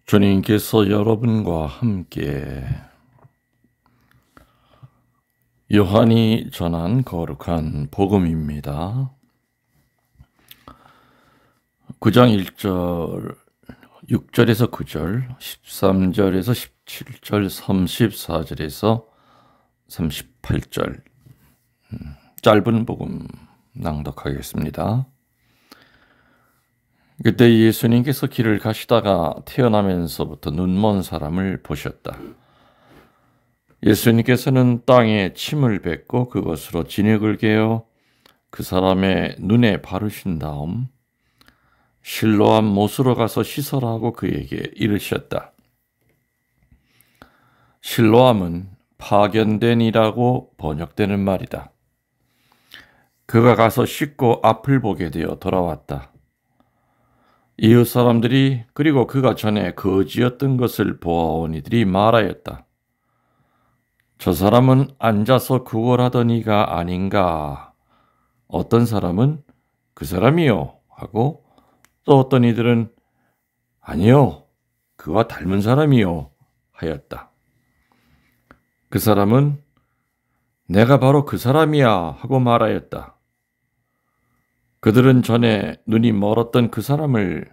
주님께서 여러분과 함께 요한이 전한 거룩한 복음입니다. 9장 1절, 6절에서 9절, 13절에서 17절, 34절에서 38절 짧은 복음 낭독하겠습니다. 그때 예수님께서 길을 가시다가 태어나면서부터 눈먼 사람을 보셨다. 예수님께서는 땅에 침을 뱉고 그것으로 진흙을 개어 그 사람의 눈에 바르신 다음 실로암 못으로 가서 씻으라고 그에게 이르셨다. 실로암은 파견된이라고 번역되는 말이다. 그가 가서 씻고 앞을 보게 되어 돌아왔다. 이웃 사람들이 그리고 그가 전에 거지였던 것을 보아온 이들이 말하였다. 저 사람은 앉아서 구걸하던 이가 아닌가. 어떤 사람은 그 사람이요 하고 또 어떤 이들은 아니요 그와 닮은 사람이요 하였다. 그 사람은 내가 바로 그 사람이야 하고 말하였다. 그들은 전에 눈이 멀었던 그 사람을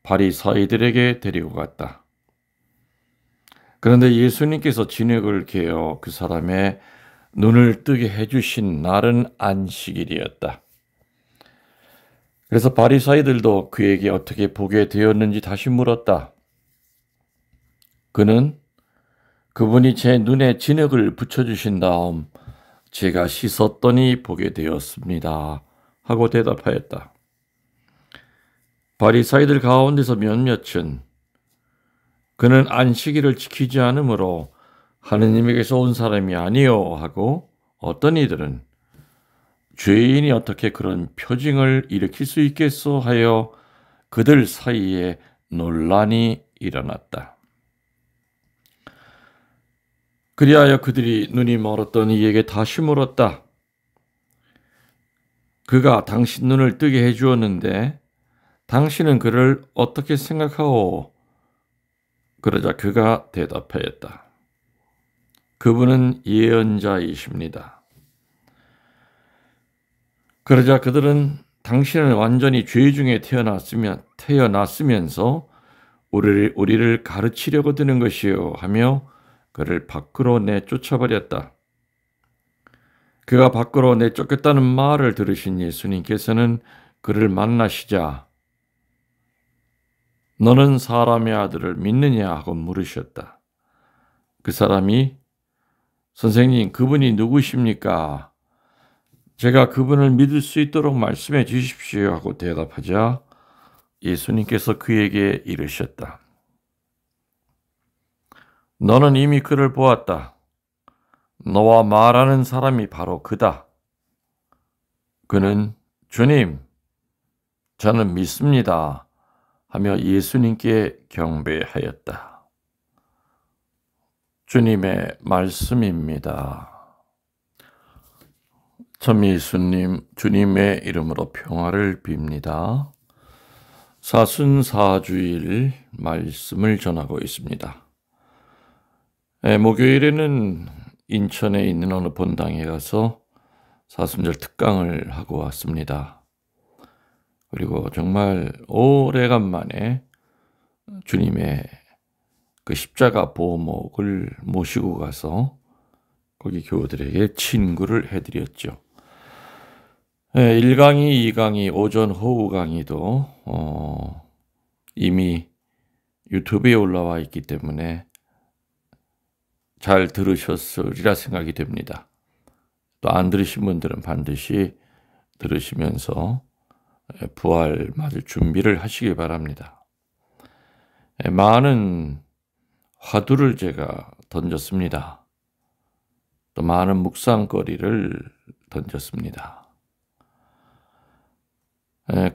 바리사이들에게 데리고 갔다. 그런데 예수님께서 진흙을 개어 그 사람의 눈을 뜨게 해주신 날은 안식일이었다. 그래서 바리사이들도 그에게 어떻게 보게 되었는지 다시 물었다. 그는 그분이 제 눈에 진흙을 붙여주신 다음 제가 씻었더니 보게 되었습니다 하고 대답하였다. 바리사이들 가운데서 몇몇은 그는 안식일을 지키지 않으므로 하느님에게서 온 사람이 아니요 하고 어떤 이들은 죄인이 어떻게 그런 표징을 일으킬 수 있겠소 하여 그들 사이에 논란이 일어났다. 그리하여 그들이 눈이 멀었던 이에게 다시 물었다. 그가 당신 눈을 뜨게 해주었는데 당신은 그를 어떻게 생각하오? 그러자 그가 대답하였다. 그분은 예언자이십니다. 그러자 그들은 당신은 완전히 죄 중에 태어났으면서 우리를 가르치려고 드는 것이요 하며 그를 밖으로 내쫓아버렸다. 그가 밖으로 내쫓겼다는 말을 들으신 예수님께서는 그를 만나시자 너는 사람의 아들을 믿느냐 하고 물으셨다. 그 사람이 선생님 그분이 누구십니까? 제가 그분을 믿을 수 있도록 말씀해 주십시오 하고 대답하자 예수님께서 그에게 이르셨다. 너는 이미 그를 보았다. 너와 말하는 사람이 바로 그다. 그는 주님, 저는 믿습니다 하며 예수님께 경배하였다. 주님의 말씀입니다. 참 예수님, 주님의 이름으로 평화를 빕니다. 사순사주일 말씀을 전하고 있습니다. 목요일에는 인천에 있는 어느 본당에 가서 사순절 특강을 하고 왔습니다. 그리고 정말 오래간만에 주님의 그 십자가 보목을 모시고 가서 거기 교우들에게 친구를 해드렸죠. 1강의, 2강의, 오전, 오후 강의도 이미 유튜브에 올라와 있기 때문에 잘 들으셨으리라 생각이 됩니다. 또 안 들으신 분들은 반드시 들으시면서 부활 맞을 준비를 하시기 바랍니다. 많은 화두를 제가 던졌습니다. 또 많은 묵상거리를 던졌습니다.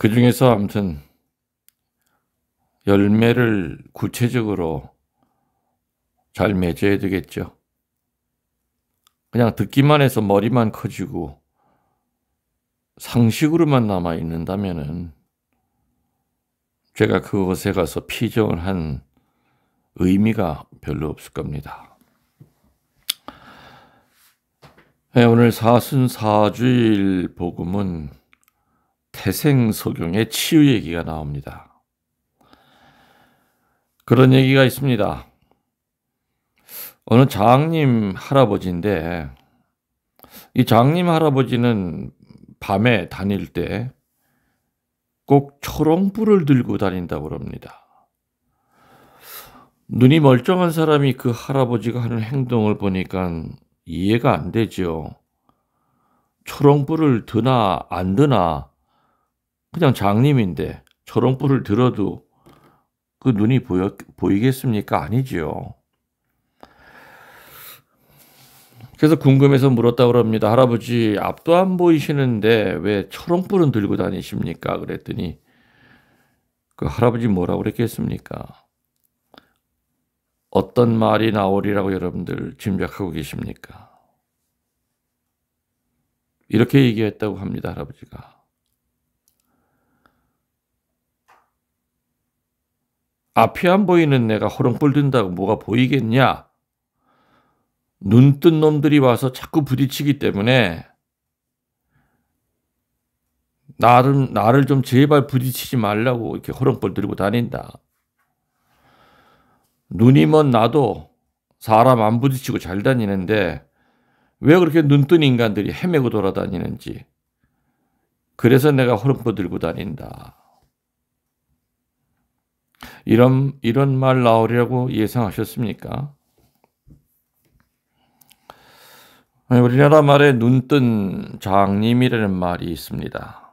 그 중에서 아무튼 열매를 구체적으로 잘 맺어야 되겠죠. 그냥 듣기만 해서 머리만 커지고 상식으로만 남아 있는다면은 제가 그곳에 가서 피정을 한 의미가 별로 없을 겁니다. 네, 오늘 사순사주일 복음은 태생소경의 치유 얘기가 나옵니다. 그런 얘기가 있습니다. 어느 장님 할아버지인데 이 장님 할아버지는 밤에 다닐 때 꼭 초롱불을 들고 다닌다고 합니다. 눈이 멀쩡한 사람이 그 할아버지가 하는 행동을 보니까 이해가 안 되죠. 초롱불을 드나 안 드나 그냥 장님인데 초롱불을 들어도 그 눈이 보이겠습니까? 아니지요. 그래서 궁금해서 물었다고 합니다. 할아버지, 앞도 안 보이시는데 왜 초롱불은 들고 다니십니까? 그랬더니 그 할아버지 뭐라고 그랬겠습니까? 어떤 말이 나오리라고 여러분들 짐작하고 계십니까? 이렇게 얘기했다고 합니다, 할아버지가. 앞이 안 보이는 내가 호롱불 든다고 뭐가 보이겠냐? 눈뜬 놈들이 와서 자꾸 부딪히기 때문에 나를 좀 제발 부딪히지 말라고 이렇게 호롱불 들고 다닌다. 눈이 먼 나도 사람 안 부딪히고 잘 다니는데 왜 그렇게 눈뜬 인간들이 헤매고 돌아다니는지. 그래서 내가 호롱불 들고 다닌다. 이런 말 나오리라고 예상하셨습니까? 우리나라 말에 눈뜬 장님이라는 말이 있습니다.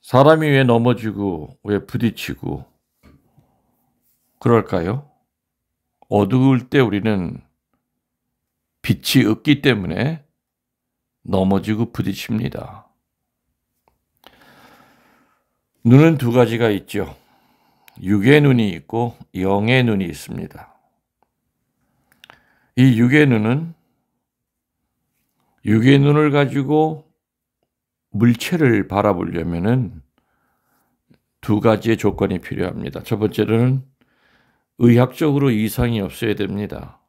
사람이 왜 넘어지고 왜 부딪히고 그럴까요? 어두울 때 우리는 빛이 없기 때문에 넘어지고 부딪힙니다. 눈은 두 가지가 있죠. 육의 눈이 있고 영의 눈이 있습니다. 이 육의 눈은 육의 눈을 가지고 물체를 바라보려면은 두 가지의 조건이 필요합니다. 첫 번째로는 의학적으로 이상이 없어야 됩니다.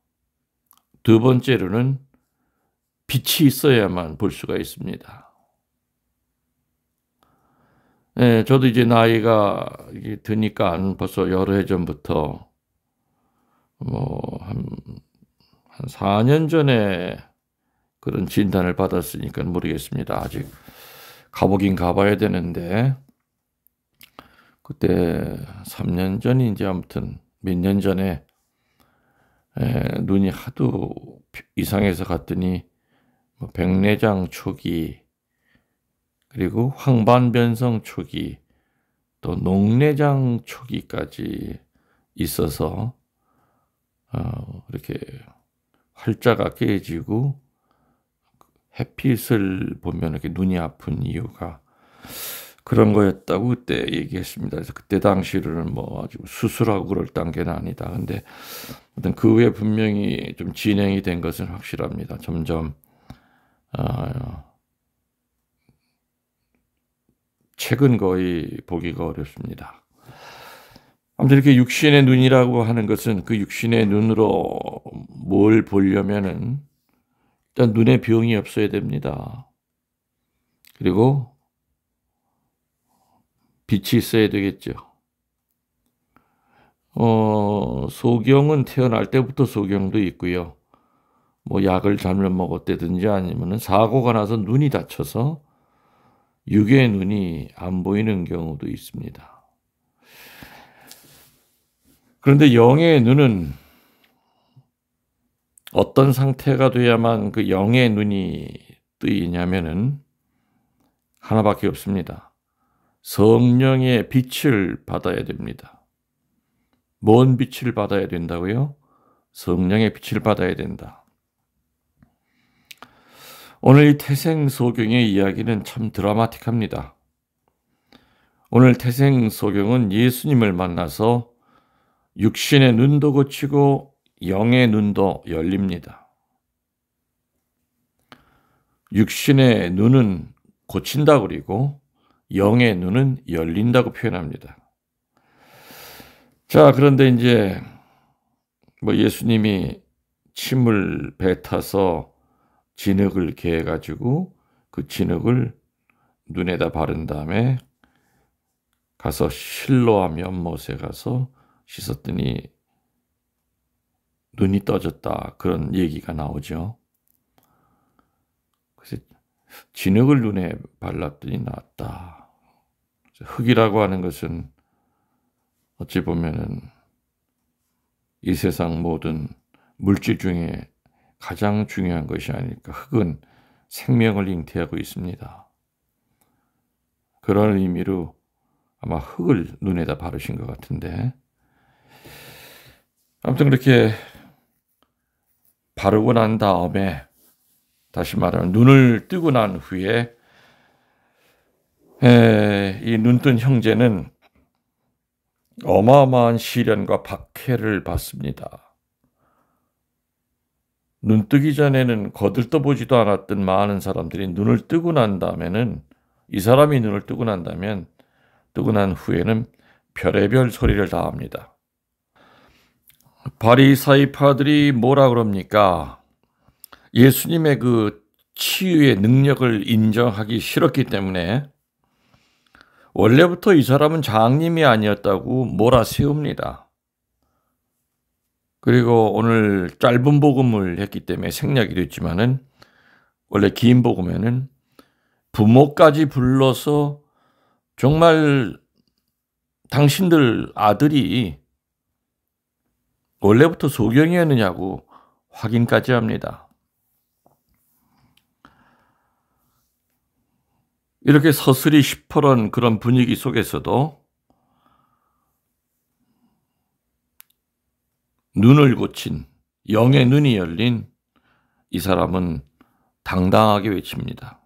두 번째로는 빛이 있어야만 볼 수가 있습니다. 네, 저도 이제 나이가 드니까 벌써 여러 해 전부터 한 4년 전에 그런 진단을 받았으니까 모르겠습니다. 아직 가보긴 가봐야 되는데 그때 3년 전인지 아무튼 몇 년 전에 눈이 하도 이상해서 갔더니 백내장 초기 그리고 황반변성 초기 또 녹내장 초기까지 있어서 이렇게 활자가 깨지고 햇빛을 보면 이렇게 눈이 아픈 이유가 그런 거였다고 그때 얘기했습니다. 그래서 그때 당시로는 뭐 아주 수술하고 그럴 단계는 아니다. 근데 어떤 그 후에 분명히 좀 진행이 된 것은 확실합니다. 점점 책은 거의 보기가 어렵습니다. 아무튼 이렇게 육신의 눈이라고 하는 것은 그 육신의 눈으로 뭘 보려면은 일단 눈에 병이 없어야 됩니다. 그리고 빛이 있어야 되겠죠. 소경은 태어날 때부터 소경도 있고요. 뭐 약을 잘못 먹었다든지 아니면은 사고가 나서 눈이 다쳐서 육의 눈이 안 보이는 경우도 있습니다. 그런데 영의 눈은 어떤 상태가 돼야만 그 영의 눈이 뜨이냐면은 하나밖에 없습니다. 성령의 빛을 받아야 됩니다. 뭔 빛을 받아야 된다고요? 성령의 빛을 받아야 된다. 오늘 이 태생소경의 이야기는 참 드라마틱합니다. 오늘 태생소경은 예수님을 만나서 육신의 눈도 고치고 영의 눈도 열립니다. 육신의 눈은 고친다고 그리고 영의 눈은 열린다고 표현합니다. 자, 그런데 이제 뭐 예수님이 침을 뱉어서 진흙을 개가지고 그 진흙을 눈에다 바른 다음에 가서 실로암 연못에 가서 씻었더니 눈이 떠졌다. 그런 얘기가 나오죠. 그래서 진흙을 눈에 발랐더니 나았다. 흙이라고 하는 것은 어찌 보면은 이 세상 모든 물질 중에 가장 중요한 것이 아닐까. 흙은 생명을 잉태하고 있습니다. 그런 의미로 아마 흙을 눈에다 바르신 것 같은데, 아무튼 그렇게 바르고 난 다음에, 다시 말하면 눈을 뜨고 난 후에 이 눈뜬 형제는 어마어마한 시련과 박해를 받습니다. 눈 뜨기 전에는 거들떠보지도 않았던 많은 사람들이 눈을 뜨고 난 다음에는, 이 사람이 눈을 뜨고 난다면, 뜨고 난 후에는 별의별 소리를 다 합니다. 바리사이파들이 뭐라 그럽니까? 예수님의 그 치유의 능력을 인정하기 싫었기 때문에 원래부터 이 사람은 장님이 아니었다고 몰아세웁니다. 그리고 오늘 짧은 복음을 했기 때문에 생략이 됐지만은, 원래 긴 복음에는 부모까지 불러서 정말 당신들 아들이 원래부터 소경이었느냐고 확인까지 합니다. 이렇게 서슬이 시퍼런 그런 분위기 속에서도 눈을 고친, 영의 눈이 열린 이 사람은 당당하게 외칩니다.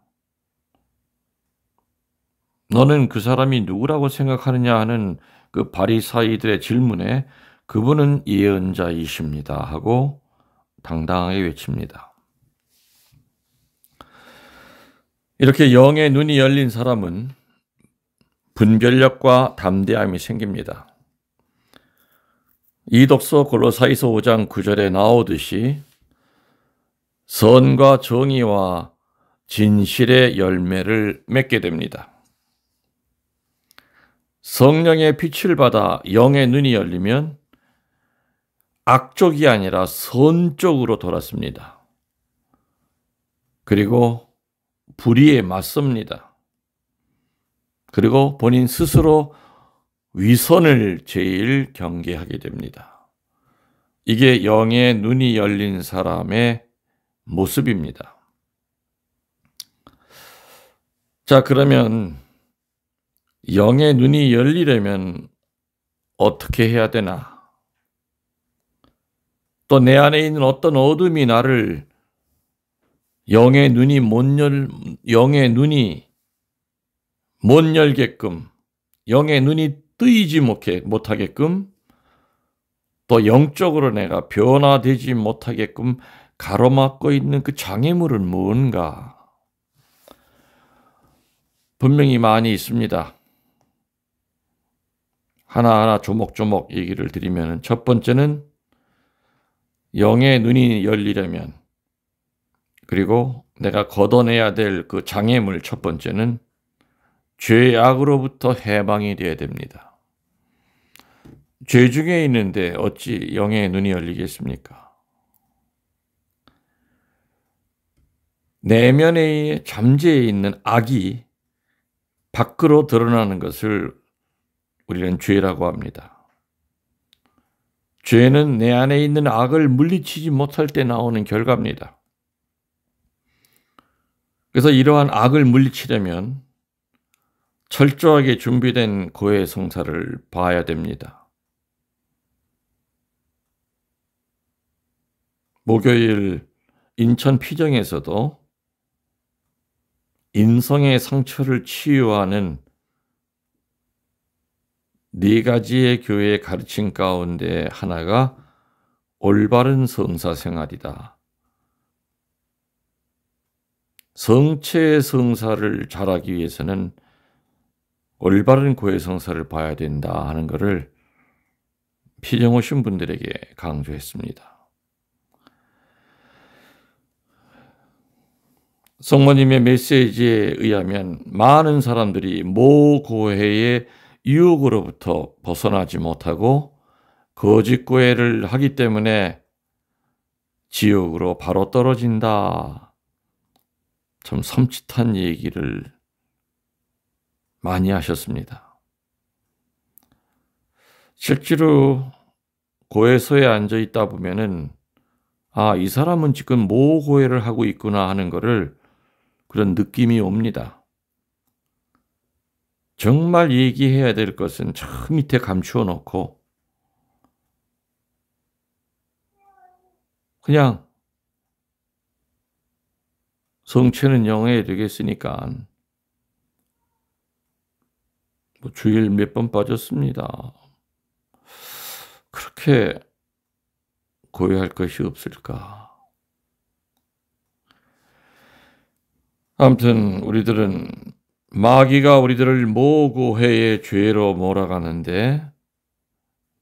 너는 그 사람이 누구라고 생각하느냐 하는 그 바리사이들의 질문에 그분은 예언자이십니다 하고 당당하게 외칩니다. 이렇게 영의 눈이 열린 사람은 분별력과 담대함이 생깁니다. 이 독서 골로새서 5장 9절에 나오듯이 선과 정의와 진실의 열매를 맺게 됩니다. 성령의 빛을 받아 영의 눈이 열리면 악쪽이 아니라 선쪽으로 돌았습니다. 그리고 불의에 맞섭니다. 그리고 본인 스스로 위선을 제일 경계하게 됩니다. 이게 영의 눈이 열린 사람의 모습입니다. 자, 그러면 영의 눈이 열리려면 어떻게 해야 되나? 또 내 안에 있는 어떤 어둠이 나를 영의 눈이 못 열게끔, 영의 눈이 뜨이지 못하게끔, 또 영적으로 내가 변화되지 못하게끔 가로막고 있는 그 장애물은 뭔가? 분명히 많이 있습니다. 하나하나 조목조목 얘기를 드리면, 첫 번째는 영의 눈이 열리려면, 그리고 내가 걷어내야 될 그 장애물 첫 번째는 죄의 악으로부터 해방이 되어야 됩니다. 죄 중에 있는데 어찌 영의 눈이 열리겠습니까? 내면에 잠재해 있는 악이 밖으로 드러나는 것을 우리는 죄라고 합니다. 죄는 내 안에 있는 악을 물리치지 못할 때 나오는 결과입니다. 그래서 이러한 악을 물리치려면 철저하게 준비된 고해성사를 봐야 됩니다. 목요일 인천 피정에서도 인성의 상처를 치유하는 4가지의 교회의 가르침 가운데 하나가 올바른 성사 생활이다. 성체의 성사를 잘하기 위해서는 올바른 고해 성사를 봐야 된다 하는 것을 피정 오신 분들에게 강조했습니다. 성모님의 메시지에 의하면 많은 사람들이 모 고해의 유혹으로부터 벗어나지 못하고 거짓 고해를 하기 때문에 지옥으로 바로 떨어진다. 참 섬찟한 얘기를 많이 하셨습니다. 실제로 고해소에 앉아 있다 보면은 이 사람은 지금 모 고해를 하고 있구나 하는 것을 그런 느낌이 옵니다. 정말 얘기해야 될 것은 저 밑에 감추어 놓고 그냥 성체는 영해야 되겠으니까 주일 몇 번 빠졌습니다. 그렇게 고해할 것이 없을까? 아무튼 우리들은 마귀가 우리들을 모고해의 죄로 몰아가는데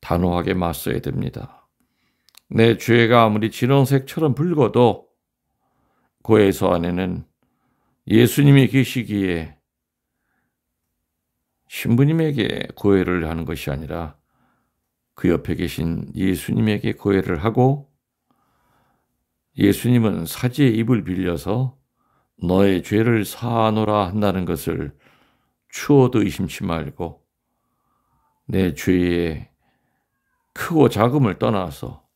단호하게 맞서야 됩니다. 내 죄가 아무리 진홍색처럼 붉어도 고해소 안에는 예수님이 계시기에 신부님에게 고해를 하는 것이 아니라 그 옆에 계신 예수님에게 고해를 하고 예수님은 사지의 입을 빌려서 너의 죄를 사하노라 한다는 것을 추호도 의심치 말고 내 죄의 크고 작음을 떠나서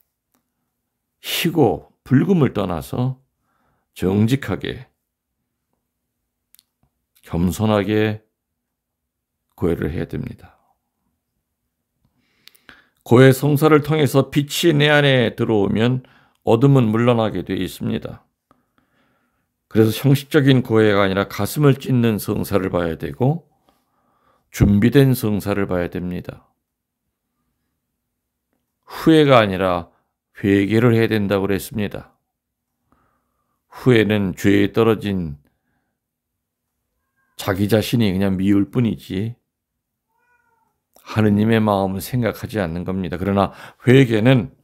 희고 불금을 떠나서 정직하게 겸손하게 고해를 해야 됩니다. 고해 성사를 통해서 빛이 내 안에 들어오면 어둠은 물러나게 되어 있습니다. 그래서 형식적인 고해가 아니라 가슴을 찢는 성사를 봐야 되고 준비된 성사를 봐야 됩니다. 후회가 아니라 회개를 해야 된다고 그랬습니다. 후회는 죄에 떨어진 자기 자신이 그냥 미울 뿐이지 하느님의 마음을 생각하지 않는 겁니다. 그러나 회개는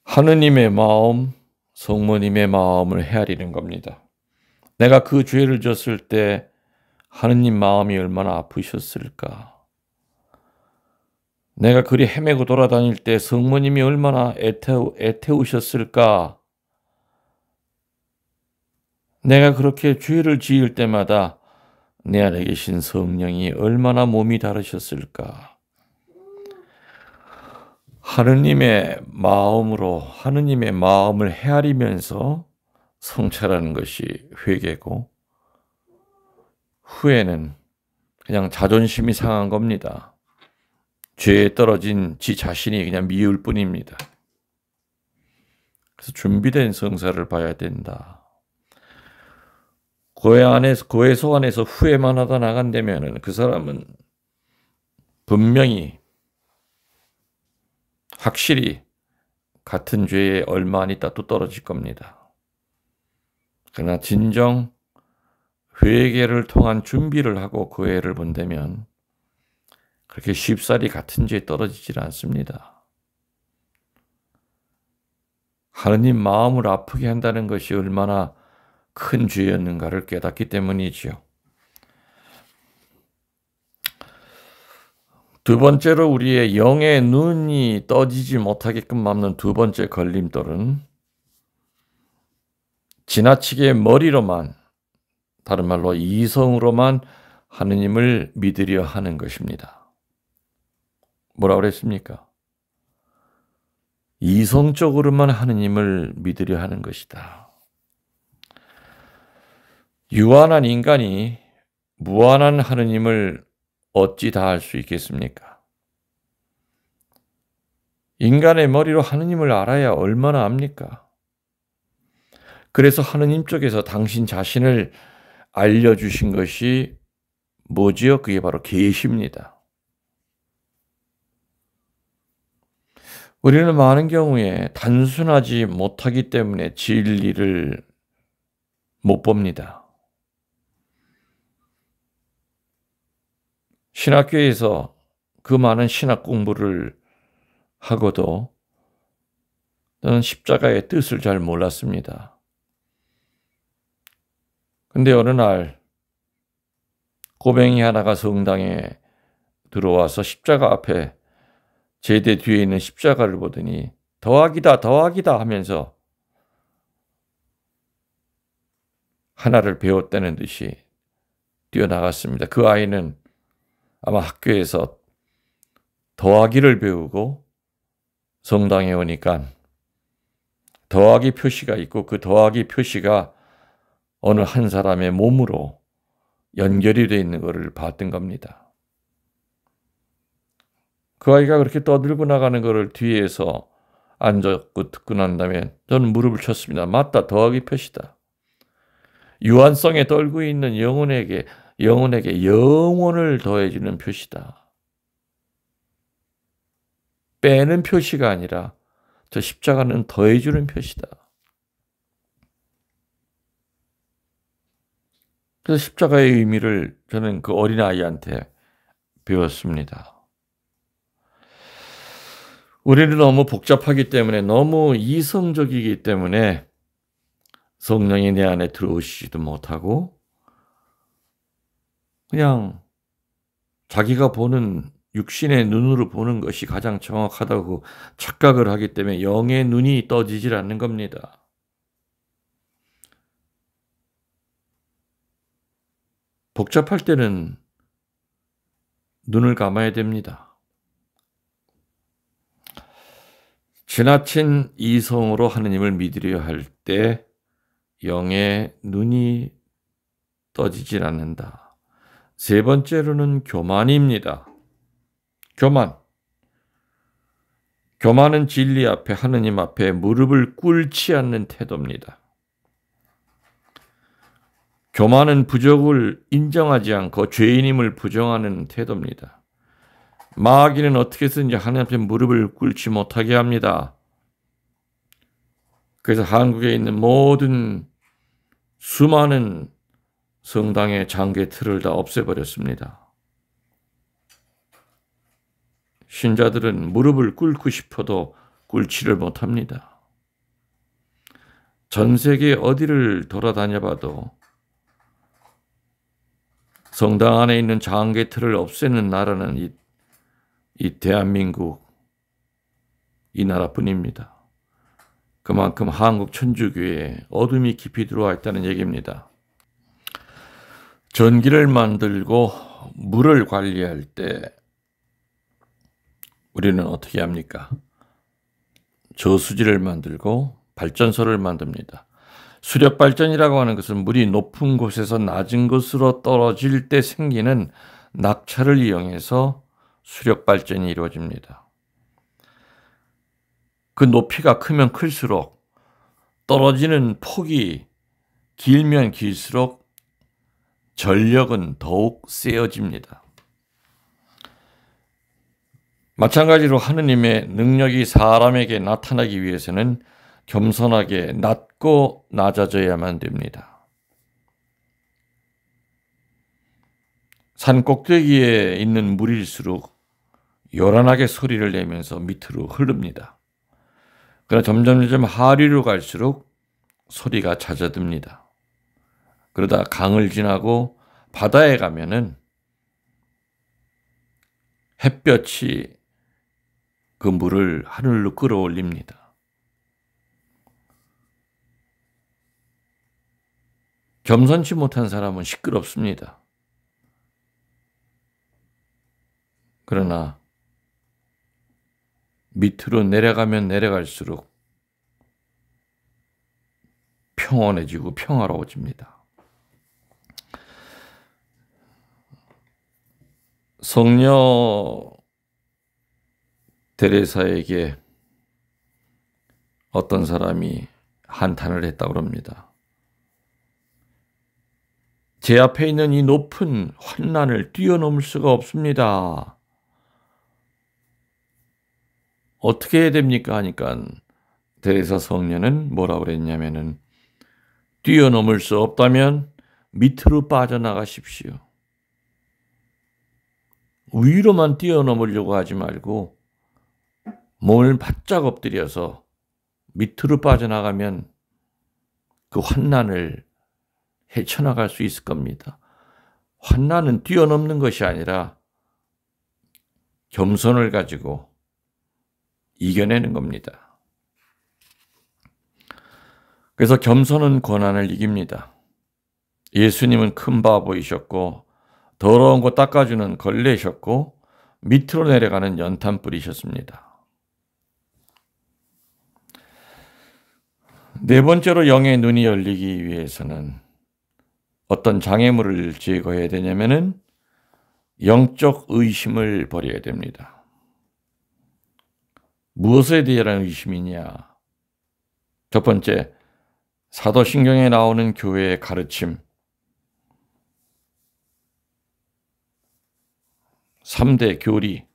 하느님의 마음, 성모님의 마음을 헤아리는 겁니다. 내가 그 죄를 졌을 때 하느님 마음이 얼마나 아프셨을까? 내가 그리 헤매고 돌아다닐 때 성모님이 얼마나 애태우셨을까? 내가 그렇게 죄를 지을 때마다 내 안에 계신 성령이 얼마나 몸이 다르셨을까? 하느님의 마음으로 하느님의 마음을 헤아리면서 성찰하는 것이 회개고 후회는 그냥 자존심이 상한 겁니다. 죄에 떨어진 지 자신이 그냥 미울 뿐입니다. 그래서 준비된 성사를 봐야 된다. 고해소 안에서 후회만 하다 나간다면 그 사람은 분명히 확실히 같은 죄에 얼마 안 있다 또 떨어질 겁니다. 그러나 진정 회개를 통한 준비를 하고 고해를 본다면 그렇게 쉽사리 같은 죄에 떨어지질 않습니다. 하느님 마음을 아프게 한다는 것이 얼마나 큰 죄였는가를 깨닫기 때문이지요. 두 번째로 우리의 영의 눈이 떠지지 못하게끔 막는 두 번째 걸림돌은 지나치게 머리로만, 다른 말로 이성으로만 하느님을 믿으려 하는 것입니다. 뭐라고 그랬습니까? 이성적으로만 하느님을 믿으려 하는 것이다. 유한한 인간이 무한한 하느님을 어찌 다 알 수 있겠습니까? 인간의 머리로 하느님을 알아야 얼마나 압니까? 그래서 하느님 쪽에서 당신 자신을 알려주신 것이 뭐지요? 그게 바로 계시입니다. 우리는 많은 경우에 단순하지 못하기 때문에 진리를 못 봅니다. 신학교에서 그 많은 신학 공부를 하고도 저는 십자가의 뜻을 잘 몰랐습니다. 근데 어느 날 꼬뱅이 하나가 성당에 들어와서 십자가 앞에 제대 뒤에 있는 십자가를 보더니 더하기다 더하기다 하면서 하나를 배웠다는 듯이 뛰어나갔습니다. 그 아이는 아마 학교에서 더하기를 배우고 성당에 오니까 더하기 표시가 있고 그 더하기 표시가 어느 한 사람의 몸으로 연결이 되어 있는 것을 봤던 겁니다. 그 아이가 그렇게 떠들고 나가는 것을 뒤에서 앉았고 듣고 난 다음에 저는 무릎을 쳤습니다. 맞다, 더하기 표시다. 유한성에 떨고 있는 영혼에게 영혼을 더해주는 표시다. 빼는 표시가 아니라 저 십자가는 더해주는 표시다. 그래서 십자가의 의미를 저는 그 어린아이한테 배웠습니다. 우리는 너무 복잡하기 때문에, 너무 이성적이기 때문에 성령이 내 안에 들어오시지도 못하고 그냥 자기가 보는 육신의 눈으로 보는 것이 가장 정확하다고 착각을 하기 때문에 영의 눈이 떠지질 않는 겁니다. 복잡할 때는 눈을 감아야 됩니다. 지나친 이성으로 하느님을 믿으려 할 때 영의 눈이 떠지질 않는다. 세 번째로는 교만입니다. 교만은 진리 앞에, 하느님 앞에 무릎을 꿇지 않는 태도입니다. 교만은 부족을 인정하지 않고 죄인임을 부정하는 태도입니다. 마귀는 어떻게 해서든지 하나님 앞에 무릎을 꿇지 못하게 합니다. 그래서 한국에 있는 모든 수많은 성당의 장계 틀을 다 없애버렸습니다. 신자들은 무릎을 꿇고 싶어도 꿇지를 못합니다. 전 세계 어디를 돌아다녀봐도 성당 안에 있는 장계 틀을 없애는 나라는 이 대한민국, 이 나라뿐입니다. 그만큼 한국 천주교회에 어둠이 깊이 들어와 있다는 얘기입니다. 전기를 만들고 물을 관리할 때 우리는 어떻게 합니까? 저수지를 만들고 발전소를 만듭니다. 수력발전이라고 하는 것은 물이 높은 곳에서 낮은 곳으로 떨어질 때 생기는 낙차를 이용해서 수력발전이 이루어집니다. 그 높이가 크면 클수록 떨어지는 폭이 길면 길수록 전력은 더욱 세어집니다. 마찬가지로 하느님의 능력이 사람에게 나타나기 위해서는 겸손하게 낮고 낮아져야만 됩니다. 산 꼭대기에 있는 물일수록 요란하게 소리를 내면서 밑으로 흐릅니다. 그러나 점점 하류로 갈수록 소리가 잦아듭니다. 그러다 강을 지나고 바다에 가면은 햇볕이 그 물을 하늘로 끌어올립니다. 겸손치 못한 사람은 시끄럽습니다. 그러나 밑으로 내려가면 내려갈수록 평온해지고 평화로워집니다. 성녀 데레사에게 어떤 사람이 한탄을 했다고 합니다. 제 앞에 있는 이 높은 환난을 뛰어넘을 수가 없습니다. 어떻게 해야 됩니까? 하니까 데레사 성녀는 뭐라고 그랬냐면은 뛰어넘을 수 없다면 밑으로 빠져나가십시오. 위로만 뛰어넘으려고 하지 말고 몸을 바짝 엎드려서 밑으로 빠져나가면 그 환난을 헤쳐나갈 수 있을 겁니다. 환난은 뛰어넘는 것이 아니라 겸손을 가지고 이겨내는 겁니다. 그래서 겸손은 고난을 이깁니다. 예수님은 큰 바보이셨고 더러운 거 닦아주는 걸레셨고 밑으로 내려가는 연탄불이셨습니다. 네 번째로 영의 눈이 열리기 위해서는 어떤 장애물을 제거해야 되냐면은 영적 의심을 버려야 됩니다. 무엇에 대한 의심이냐? 첫 번째, 사도신경에 나오는 교회의 가르침. 3대 교리,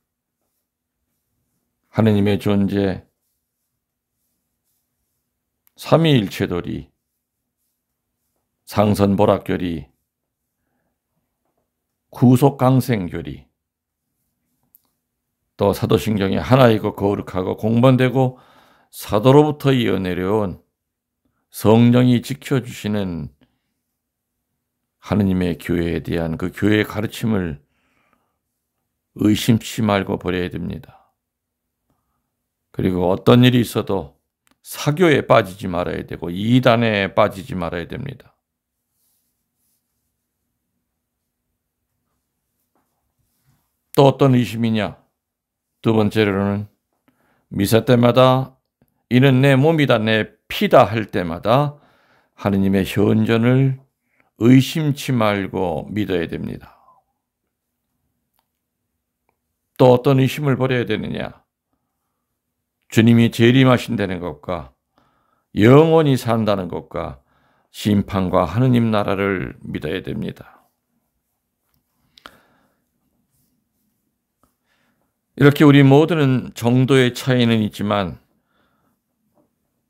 하느님의 존재, 삼위일체도리, 상선보락교리, 구속강생교리, 또 사도신경이 하나이고 거룩하고 공번되고 사도로부터 이어내려온 성령이 지켜주시는 하느님의 교회에 대한 그 교회의 가르침을 의심치 말고 버려야 됩니다. 그리고 어떤 일이 있어도 사교에 빠지지 말아야 되고 이단에 빠지지 말아야 됩니다. 또 어떤 의심이냐? 두 번째로는 미사 때마다 이는 내 몸이다 내 피다 할 때마다 하느님의 현존을 의심치 말고 믿어야 됩니다. 또 어떤 의심을 버려야 되느냐? 주님이 재림하신다는 것과 영원히 산다는 것과 심판과 하느님 나라를 믿어야 됩니다. 이렇게 우리 모두는 정도의 차이는 있지만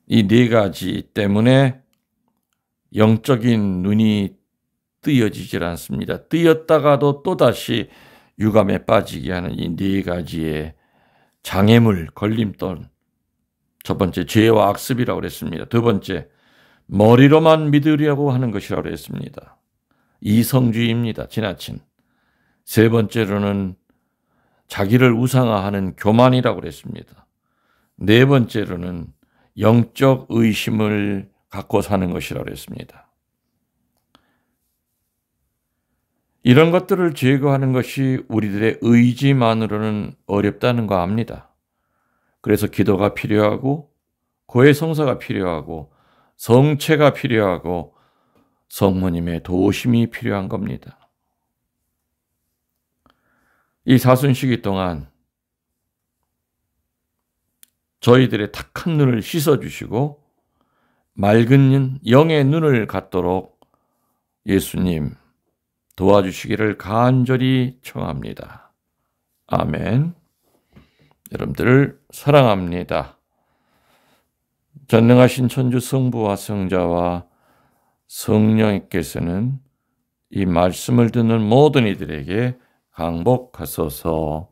이 네 가지 때문에 영적인 눈이 뜨여지질 않습니다. 뜨였다가도 또다시 유감에 빠지게 하는 이 네 가지의 장애물, 걸림돌. 첫 번째, 죄와 악습이라고 그랬습니다. 두 번째, 머리로만 믿으려고 하는 것이라고 그랬습니다. 이성주의입니다. 지나친. 세 번째로는 자기를 우상화하는 교만이라고 그랬습니다. 네 번째로는 영적 의심을 갖고 사는 것이라고 그랬습니다. 이런 것들을 제거하는 것이 우리들의 의지만으로는 어렵다는 거 압니다. 그래서 기도가 필요하고 고해 성사가 필요하고 성체가 필요하고 성모님의 도우심이 필요한 겁니다. 이 사순시기 동안 저희들의 탁한 눈을 씻어주시고 맑은 영의 눈을 갖도록 예수님 도와주시기를 간절히 청합니다. 아멘. 여러분들을 사랑합니다. 전능하신 천주 성부와 성자와 성령께서는 이 말씀을 듣는 모든 이들에게 강복하소서.